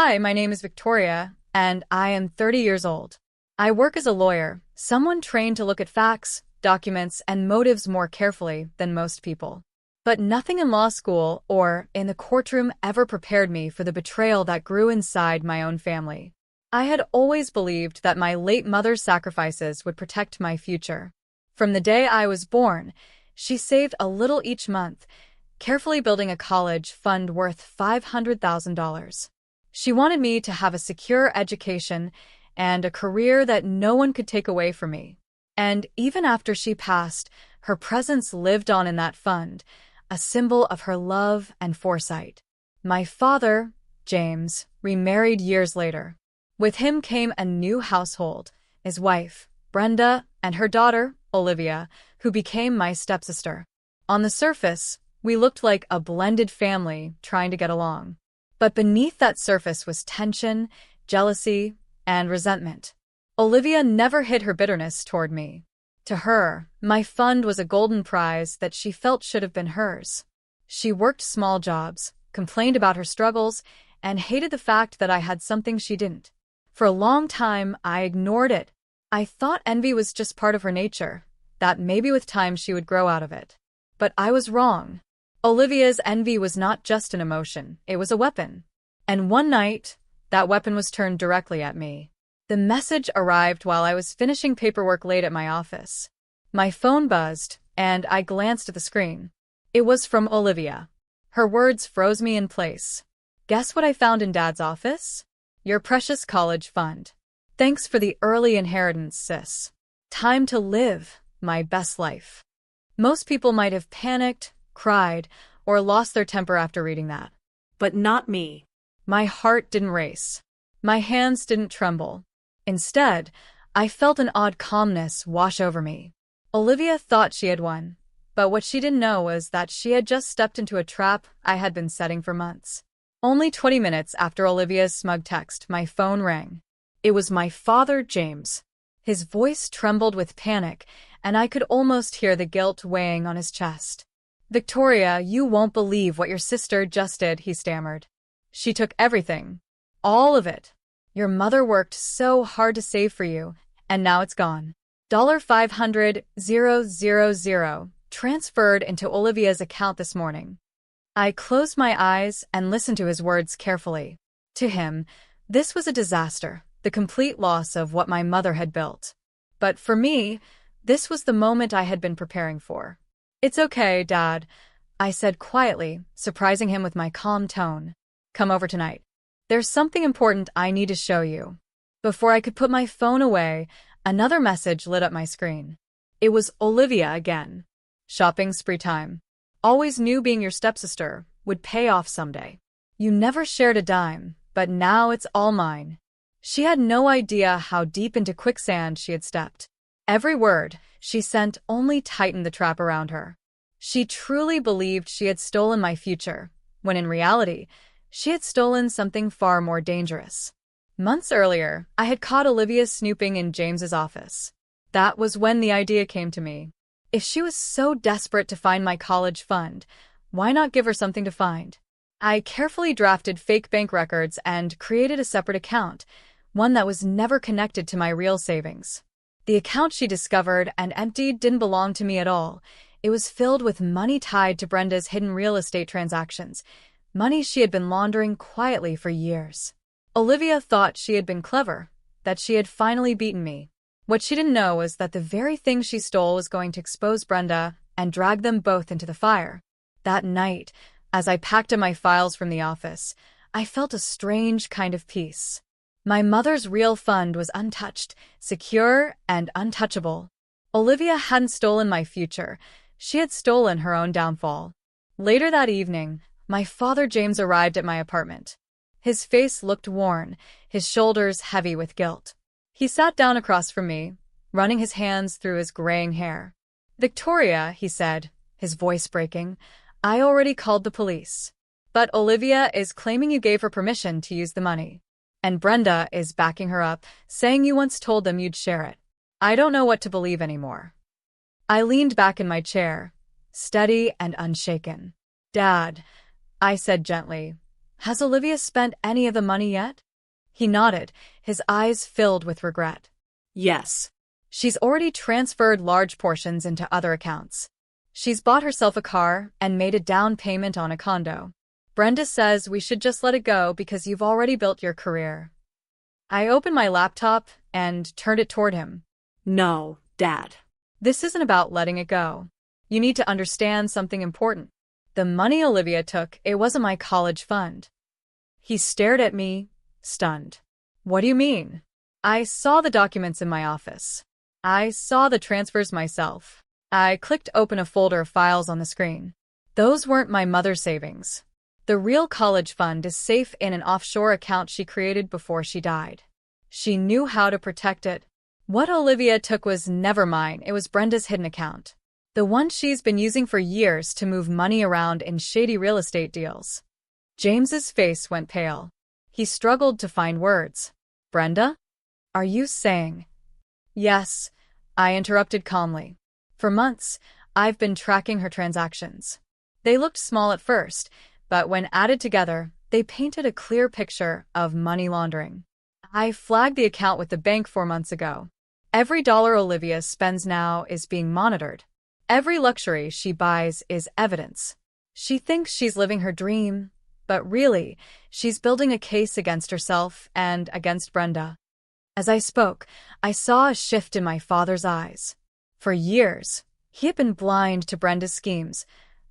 Hi, my name is Victoria, and I am 30 years old. I work as a lawyer, someone trained to look at facts, documents, and motives more carefully than most people. But nothing in law school or in the courtroom ever prepared me for the betrayal that grew inside my own family. I had always believed that my late mother's sacrifices would protect my future. From the day I was born, she saved a little each month, carefully building a college fund worth $500,000. She wanted me to have a secure education and a career that no one could take away from me. And even after she passed, her presence lived on in that fund, a symbol of her love and foresight. My father, James, remarried years later. With him came a new household, his wife, Brenda, and her daughter, Olivia, who became my stepsister. On the surface, we looked like a blended family trying to get along. But beneath that surface was tension, jealousy, and resentment. Olivia never hid her bitterness toward me. To her, my fund was a golden prize that she felt should have been hers. She worked small jobs, complained about her struggles, and hated the fact that I had something she didn't. For a long time, I ignored it. I thought envy was just part of her nature, that maybe with time she would grow out of it. But I was wrong. Olivia's envy was not just an emotion, it was a weapon. And one night, that weapon was turned directly at me. The message arrived while I was finishing paperwork late at my office. My phone buzzed, and I glanced at the screen. It was from Olivia. Her words froze me in place. Guess what I found in Dad's office? Your precious college fund. Thanks for the early inheritance, sis. Time to live my best life. Most people might have panicked, cried, or lost their temper after reading that. But not me. My heart didn't race. My hands didn't tremble. Instead, I felt an odd calmness wash over me. Olivia thought she had won, but what she didn't know was that she had just stepped into a trap I had been setting for months. Only 20 minutes after Olivia's smug text, my phone rang. It was my father, James. His voice trembled with panic, and I could almost hear the guilt weighing on his chest. Victoria, you won't believe what your sister just did, he stammered. She took everything. All of it. Your mother worked so hard to save for you, and now it's gone. $500,000 transferred into Olivia's account this morning. I closed my eyes and listened to his words carefully. To him, this was a disaster, the complete loss of what my mother had built. But for me, this was the moment I had been preparing for. It's okay, Dad, I said quietly, surprising him with my calm tone. Come over tonight. There's something important I need to show you. Before I could put my phone away, another message lit up my screen. It was Olivia again. Shopping spree time. Always knew being your stepsister would pay off someday. You never shared a dime, but now it's all mine. She had no idea how deep into quicksand she had stepped. Every word she sent only tightened the trap around her. She truly believed she had stolen my future, when in reality, she had stolen something far more dangerous. Months earlier, I had caught Olivia snooping in James's office. That was when the idea came to me. If she was so desperate to find my college fund, why not give her something to find? I carefully drafted fake bank records and created a separate account, one that was never connected to my real savings. The account she discovered and emptied didn't belong to me at all. It was filled with money tied to Brenda's hidden real estate transactions, money she had been laundering quietly for years. Olivia thought she had been clever, that she had finally beaten me. What she didn't know was that the very thing she stole was going to expose Brenda and drag them both into the fire. That night, as I packed up my files from the office, I felt a strange kind of peace. My mother's real fund was untouched, secure, and untouchable. Olivia hadn't stolen my future. She had stolen her own downfall. Later that evening, my father James arrived at my apartment. His face looked worn, his shoulders heavy with guilt. He sat down across from me, running his hands through his graying hair. Victoria, he said, his voice breaking, I already called the police. But Olivia is claiming you gave her permission to use the money. And Brenda is backing her up, saying you once told them you'd share it. I don't know what to believe anymore. I leaned back in my chair, steady and unshaken. Dad, I said gently, Has Olivia spent any of the money yet? He nodded, his eyes filled with regret. Yes. She's already transferred large portions into other accounts. She's bought herself a car and made a down payment on a condo. Brenda says we should just let it go because you've already built your career. I opened my laptop and turned it toward him. No, Dad. This isn't about letting it go. You need to understand something important. The money Olivia took, it wasn't my college fund. He stared at me, stunned. What do you mean? I saw the documents in my office. I saw the transfers myself. I clicked open a folder of files on the screen. Those weren't my mother's savings. The real college fund is safe in an offshore account she created before she died. She knew how to protect it. What Olivia took was never mine, it was Brenda's hidden account. The one she's been using for years to move money around in shady real estate deals. James's face went pale. He struggled to find words. Brenda? Are you saying? Yes, I interrupted calmly. For months, I've been tracking her transactions. They looked small at first, but when added together, they painted a clear picture of money laundering. I flagged the account with the bank 4 months ago. Every dollar Olivia spends now is being monitored. Every luxury she buys is evidence. She thinks she's living her dream, but really, she's building a case against herself and against Brenda. As I spoke, I saw a shift in my father's eyes. For years, he had been blind to Brenda's schemes,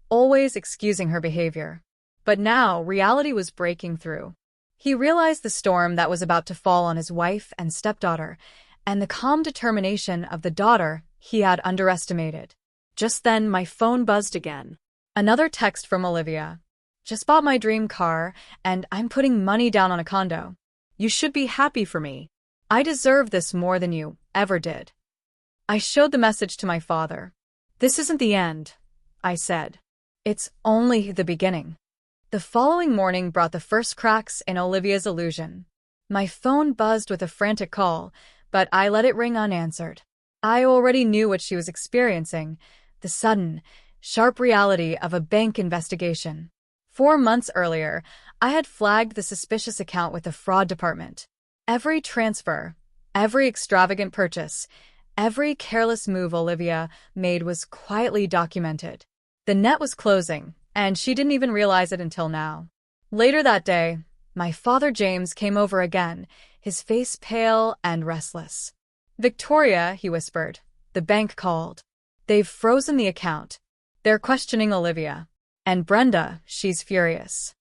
always excusing her behavior. But now, reality was breaking through. He realized the storm that was about to fall on his wife and stepdaughter, and the calm determination of the daughter he had underestimated. Just then, my phone buzzed again. Another text from Olivia. Just bought my dream car, and I'm putting money down on a condo. You should be happy for me. I deserve this more than you ever did. I showed the message to my father. This isn't the end, I said. It's only the beginning. The following morning brought the first cracks in Olivia's illusion. My phone buzzed with a frantic call, but I let it ring unanswered. I already knew what she was experiencing, the sudden, sharp reality of a bank investigation. 4 months earlier, I had flagged the suspicious account with the fraud department. Every transfer, every extravagant purchase, every careless move Olivia made was quietly documented. The net was closing, and she didn't even realize it until now. Later that day, my father James came over again, his face pale and restless. Victoria, he whispered, the bank called. They've frozen the account. They're questioning Olivia. And Brenda, she's furious.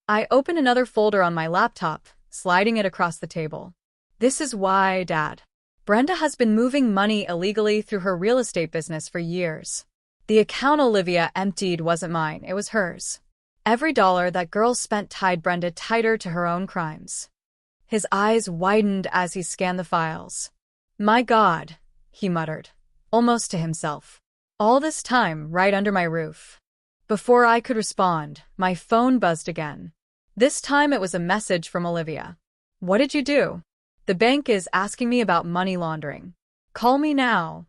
I opened another folder on my laptop, sliding it across the table. This is why, Dad. Brenda has been moving money illegally through her real estate business for years. The account Olivia emptied wasn't mine, it was hers. Every dollar that girl spent tied Brenda tighter to her own crimes. His eyes widened as he scanned the files. My God, he muttered, almost to himself. All this time, right under my roof. Before I could respond, my phone buzzed again. This time it was a message from Olivia. What did you do? The bank is asking me about money laundering. Call me now.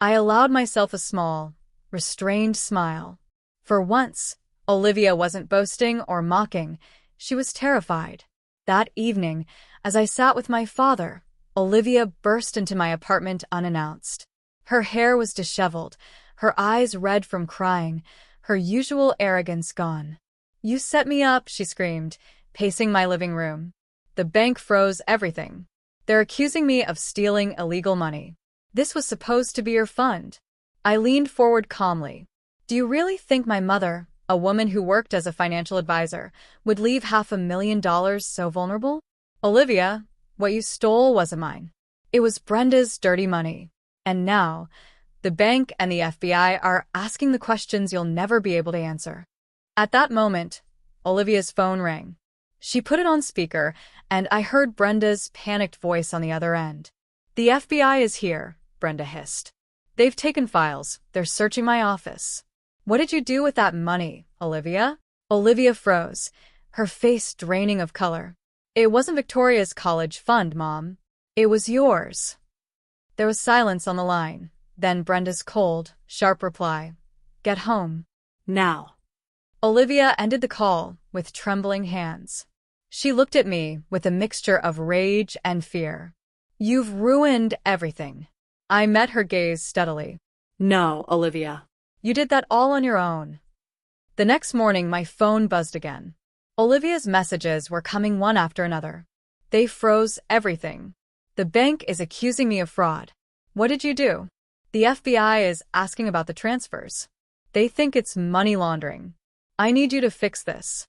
I allowed myself a small, restrained smile. For once, Olivia wasn't boasting or mocking. She was terrified. That evening, as I sat with my father, Olivia burst into my apartment unannounced. Her hair was disheveled, her eyes red from crying, her usual arrogance gone. You set me up, she screamed, pacing my living room. The bank froze everything. They're accusing me of stealing illegal money. This was supposed to be your fund. I leaned forward calmly. Do you really think my mother, a woman who worked as a financial advisor, would leave $500,000 so vulnerable? Olivia, what you stole wasn't mine. It was Brenda's dirty money. And now, the bank and the FBI are asking the questions you'll never be able to answer. At that moment, Olivia's phone rang. She put it on speaker, and I heard Brenda's panicked voice on the other end. The FBI is here, Brenda hissed. They've taken files. They're searching my office. What did you do with that money, Olivia? Olivia froze, her face draining of color. It wasn't Victoria's college fund, Mom. It was yours. There was silence on the line. Then Brenda's cold, sharp reply. Get home. Now. Olivia ended the call with trembling hands. She looked at me with a mixture of rage and fear. "You've ruined everything." I met her gaze steadily. No, Olivia. "You did that all on your own." The next morning, my phone buzzed again. Olivia's messages were coming one after another. They froze everything. "The bank is accusing me of fraud." "What did you do?" "The FBI is asking about the transfers. They think it's money laundering. I need you to fix this."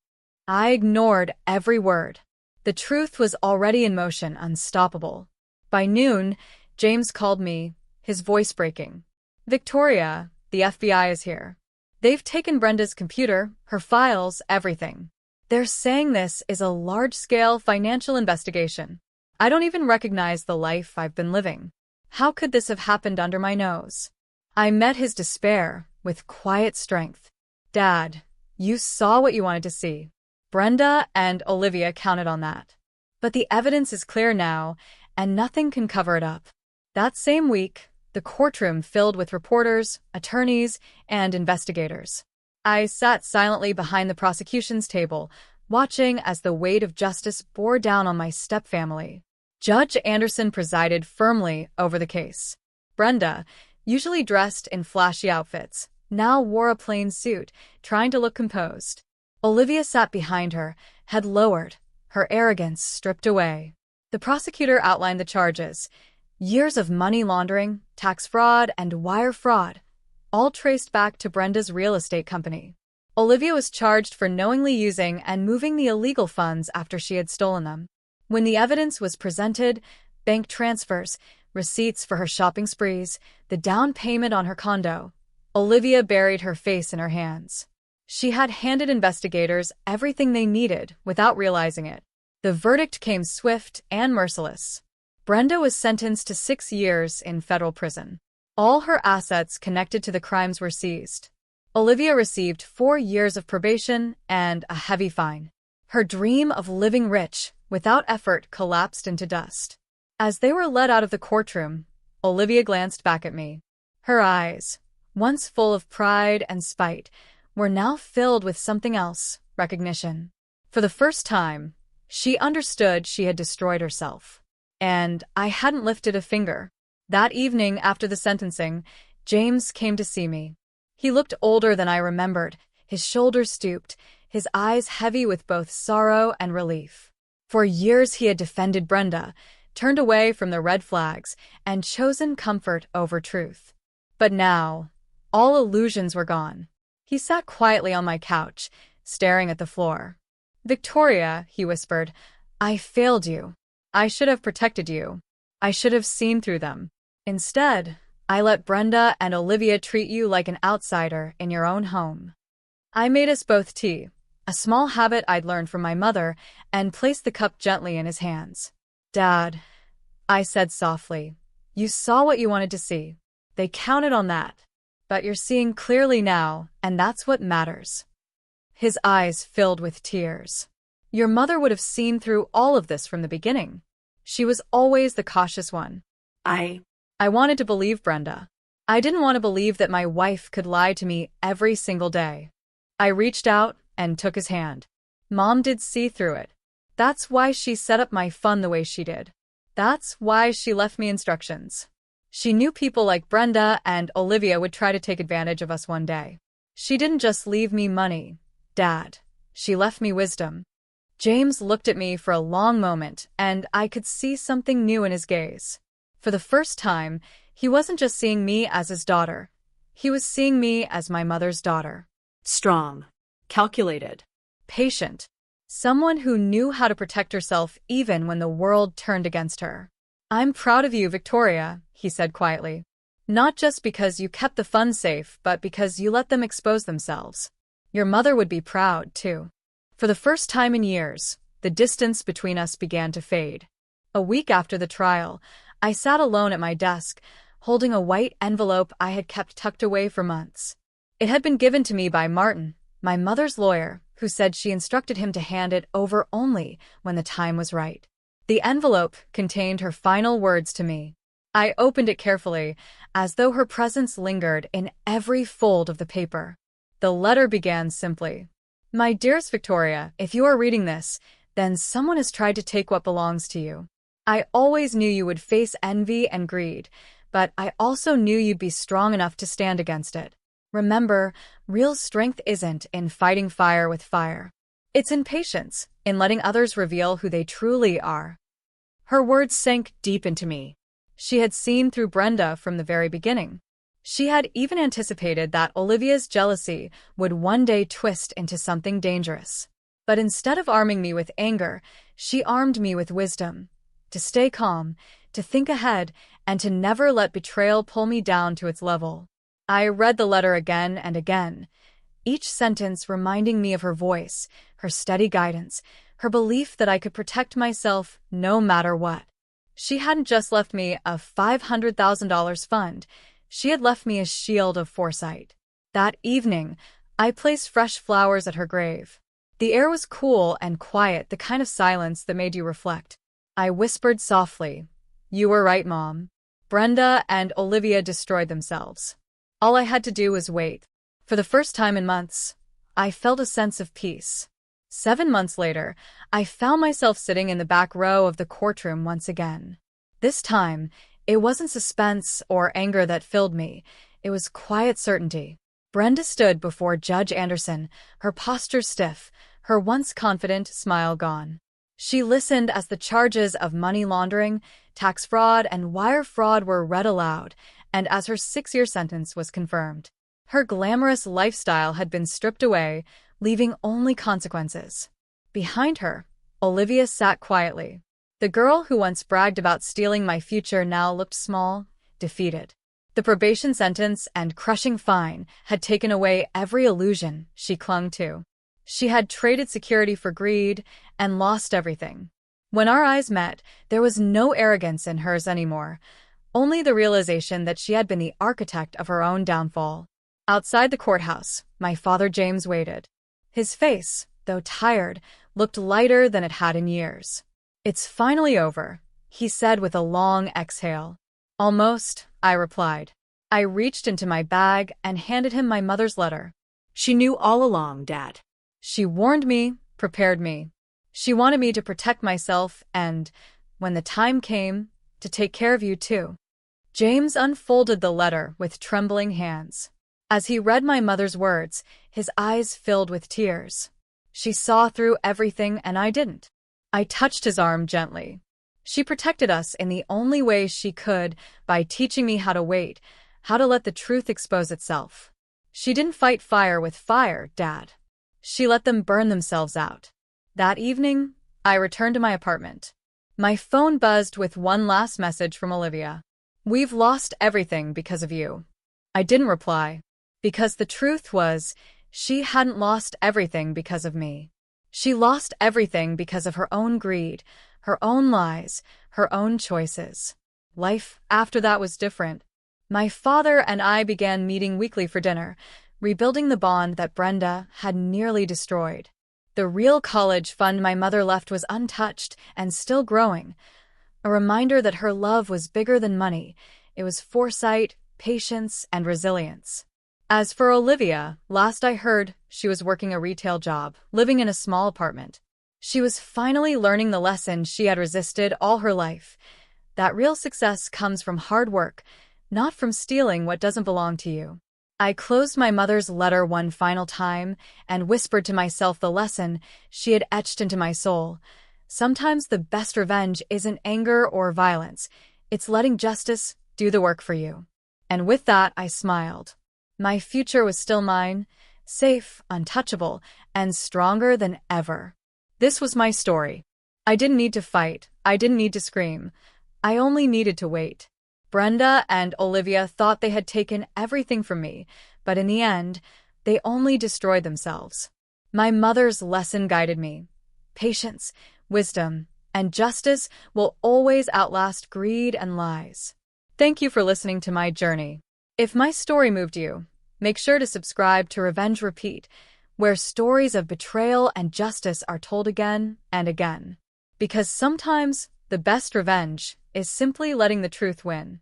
I ignored every word. The truth was already in motion, unstoppable. By noon, James called me, his voice breaking. "Victoria, the FBI is here. They've taken Brenda's computer, her files, everything. They're saying this is a large-scale financial investigation. I don't even recognize the life I've been living. How could this have happened under my nose?" I met his despair with quiet strength. "Dad, you saw what you wanted to see. Brenda and Olivia counted on that. But the evidence is clear now, and nothing can cover it up." That same week, the courtroom filled with reporters, attorneys, and investigators. I sat silently behind the prosecution's table, watching as the weight of justice bore down on my stepfamily. Judge Anderson presided firmly over the case. Brenda, usually dressed in flashy outfits, now wore a plain suit, trying to look composed. Olivia sat behind her, head lowered, her arrogance stripped away. The prosecutor outlined the charges: years of money laundering, tax fraud, and wire fraud, all traced back to Brenda's real estate company. Olivia was charged for knowingly using and moving the illegal funds after she had stolen them. When the evidence was presented, bank transfers, receipts for her shopping sprees, the down payment on her condo, Olivia buried her face in her hands. She had handed investigators everything they needed without realizing it. The verdict came swift and merciless. Brenda was sentenced to 6 years in federal prison. All her assets connected to the crimes were seized. Olivia received 4 years of probation and a heavy fine. Her dream of living rich without effort collapsed into dust. As they were led out of the courtroom, Olivia glanced back at me. Her eyes, once full of pride and spite, were now filled with something else: recognition. For the first time, she understood she had destroyed herself. And I hadn't lifted a finger. That evening after the sentencing, James came to see me. He looked older than I remembered, his shoulders stooped, his eyes heavy with both sorrow and relief. For years he had defended Brenda, turned away from the red flags, and chosen comfort over truth. But now, all illusions were gone. He sat quietly on my couch, staring at the floor. "Victoria," he whispered, "I failed you. I should have protected you. I should have seen through them. Instead, I let Brenda and Olivia treat you like an outsider in your own home." I made us both tea, a small habit I'd learned from my mother, and placed the cup gently in his hands. "Dad," I said softly, "you saw what you wanted to see. They counted on that. But you're seeing clearly now, and that's what matters." His eyes filled with tears. "Your mother would have seen through all of this from the beginning. She was always the cautious one." I wanted to believe Brenda. I didn't want to believe that my wife could lie to me every single day. I reached out and took his hand. "Mom did see through it. That's why she set up my fund the way she did. That's why she left me instructions. She knew people like Brenda and Olivia would try to take advantage of us one day. She didn't just leave me money, Dad. She left me wisdom." James looked at me for a long moment, and I could see something new in his gaze. For the first time, he wasn't just seeing me as his daughter. He was seeing me as my mother's daughter. Strong. Calculated. Patient. Someone who knew how to protect herself even when the world turned against her. "I'm proud of you, Victoria," he said quietly. "Not just because you kept the funds safe, but because you let them expose themselves. Your mother would be proud, too." For the first time in years, the distance between us began to fade. A week after the trial, I sat alone at my desk, holding a white envelope I had kept tucked away for months. It had been given to me by Martin, my mother's lawyer, who said she instructed him to hand it over only when the time was right. The envelope contained her final words to me. I opened it carefully, as though her presence lingered in every fold of the paper. The letter began simply, My dearest Victoria, if you are reading this, then someone has tried to take what belongs to you. I always knew you would face envy and greed, but I also knew you'd be strong enough to stand against it. Remember, real strength isn't in fighting fire with fire. It's in patience, in letting others reveal who they truly are. Her words sank deep into me. She had seen through Brenda from the very beginning. She had even anticipated that Olivia's jealousy would one day twist into something dangerous. But instead of arming me with anger, she armed me with wisdom. To stay calm, to think ahead, and to never let betrayal pull me down to its level. I read the letter again and again, each sentence reminding me of her voice, her steady guidance, her belief that I could protect myself no matter what. She hadn't just left me a $500,000 fund, she had left me a shield of foresight. That evening, I placed fresh flowers at her grave. The air was cool and quiet, the kind of silence that made you reflect. I whispered softly, "You were right, Mom. Brenda and Olivia destroyed themselves. All I had to do was wait." For the first time in months, I felt a sense of peace. 7 months later, I found myself sitting in the back row of the courtroom once again. This time, it wasn't suspense or anger that filled me, it was quiet certainty. Brenda stood before Judge Anderson, her posture stiff, her once confident smile gone. She listened as the charges of money laundering, tax fraud, and wire fraud were read aloud, and as her 6-year sentence was confirmed. Her glamorous lifestyle had been stripped away, leaving only consequences. Behind her, Olivia sat quietly. The girl who once bragged about stealing my future now looked small, defeated. The probation sentence and crushing fine had taken away every illusion she clung to. She had traded security for greed and lost everything. When our eyes met, there was no arrogance in hers anymore, only the realization that she had been the architect of her own downfall. Outside the courthouse, my father James waited. His face, though tired, looked lighter than it had in years. "It's finally over," he said with a long exhale. "Almost," I replied. I reached into my bag and handed him my mother's letter. She knew all along, Dad. She warned me, prepared me. She wanted me to protect myself and, when the time came, to take care of you too. James unfolded the letter with trembling hands. As he read my mother's words, his eyes filled with tears. She saw through everything and I didn't. I touched his arm gently. She protected us in the only way she could, by teaching me how to wait, how to let the truth expose itself. She didn't fight fire with fire, Dad. She let them burn themselves out. That evening, I returned to my apartment. My phone buzzed with one last message from Olivia. "We've lost everything because of you." I didn't reply, because the truth was, she hadn't lost everything because of me. She lost everything because of her own greed, her own lies, her own choices. Life after that was different. My father and I began meeting weekly for dinner, rebuilding the bond that Brenda had nearly destroyed. The real college fund my mother left was untouched and still growing, a reminder that her love was bigger than money. It was foresight, patience, and resilience. As for Olivia, last I heard, she was working a retail job, living in a small apartment. She was finally learning the lesson she had resisted all her life, that real success comes from hard work, not from stealing what doesn't belong to you. I closed my mother's letter one final time and whispered to myself the lesson she had etched into my soul. Sometimes the best revenge isn't anger or violence, it's letting justice do the work for you. And with that, I smiled. My future was still mine, safe, untouchable, and stronger than ever. This was my story. I didn't need to fight. I didn't need to scream. I only needed to wait. Brenda and Olivia thought they had taken everything from me, but in the end, they only destroyed themselves. My mother's lesson guided me. Patience, wisdom, and justice will always outlast greed and lies. Thank you for listening to my journey. If my story moved you, make sure to subscribe to Revenge Repeat, where stories of betrayal and justice are told again and again. Because sometimes the best revenge is simply letting the truth win.